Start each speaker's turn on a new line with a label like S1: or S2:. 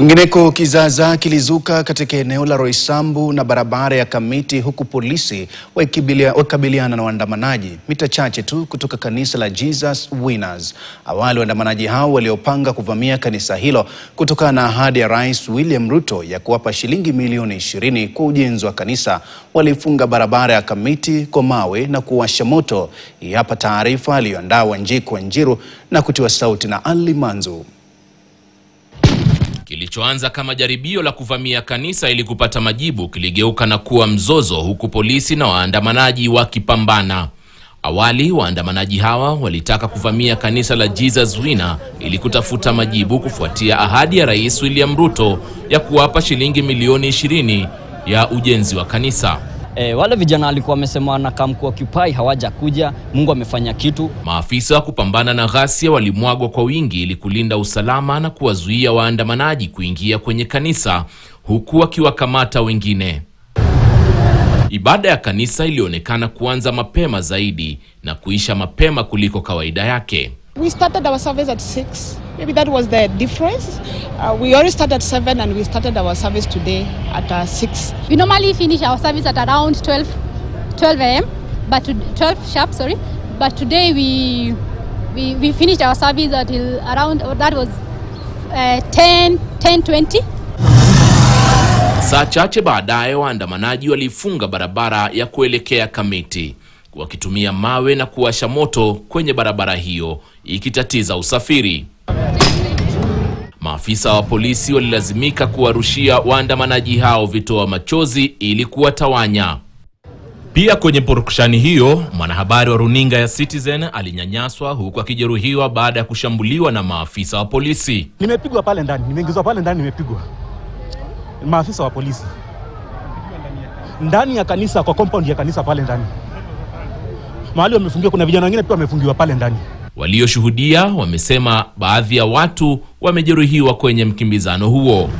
S1: Kwingineko, kizaazaa kilizuka katika eneo la Roysambu na barabara ya Kamiti, huku polisi wakabiliana na waandamanaji mita chache tu kutoka kanisa la Jesus Winners. Awali waandamanaji hao waliopanga kuvamia kanisa hilo kutokana na ahadi ya Rais William Ruto ya kuwapa shilingi milioni 20 kwa ujenzi wa kanisa, walifunga barabara ya Kamiti kwa mawe na kuwasha moto. Hii hapa taarifa aliyoandaa Wanjiku Wanjiru na kutiwa sauti na Ali Manzu.
S2: Kilichoanza kama jaribio la kuvamia kanisa ili kupata majibu kiligeuka na kuwa mzozo, huku polisi na waandamanaji wakipambana. Awali waandamanaji hawa walitaka kuvamia kanisa la Jesus Winners ili kutafuta majibu kufuatia ahadi ya Rais William Ruto ya kuwapa shilingi milioni 20 ya ujenzi wa kanisa.
S3: Wale vijana walikuwa wamesema na kamku occupy hawaja kuja. Mungu amefanya kitu.
S2: Maafisa wa kupambana na ghasia walimwagwa kwa wingi ili kulinda usalama na kuwazuia waandamanaji kuingia kwenye kanisa, huku wakiwakamata wengine. Ibada ya kanisa ilionekana kuanza mapema zaidi na kuisha mapema kuliko kawaida yake.
S4: We started our service at 6. Maybe that was the difference. We already started at 7 and we started our service today at 6.
S5: We normally finish our service at around 12 a.m. but 12 sharp, sorry. But today we finished our service until around, that was 10:20.
S2: Saa chache baadaye waandamanaji walifunga barabara ya kuelekea Kamiti, wakitumia mawe na kuwasha moto kwenye barabara hiyo ikitatiza usafiri. Maafisa wa polisi walilazimika kuwarushia waandamanaji hao vitoa machozi ili kuwatawanya. Pia kwenye purukushani hiyo, mwanahabari wa runinga ya Citizen alinyanyaswa huku akijeruhiwa baada ya kushambuliwa na maafisa wa polisi.
S6: Nimepigwa pale ndani, nimeingizwa pale ndani, nimepigwa. Maafisa wa polisi ndani ya kanisa, kwa compound ya kanisa pale ndani. Mahali wamefungiwa, kuna vijana wengine pia wamefungiwa pale ndani.
S2: Walioshuhudia wamesema baadhi ya watu wamejeruhiwa kwenye mkimbizano huo.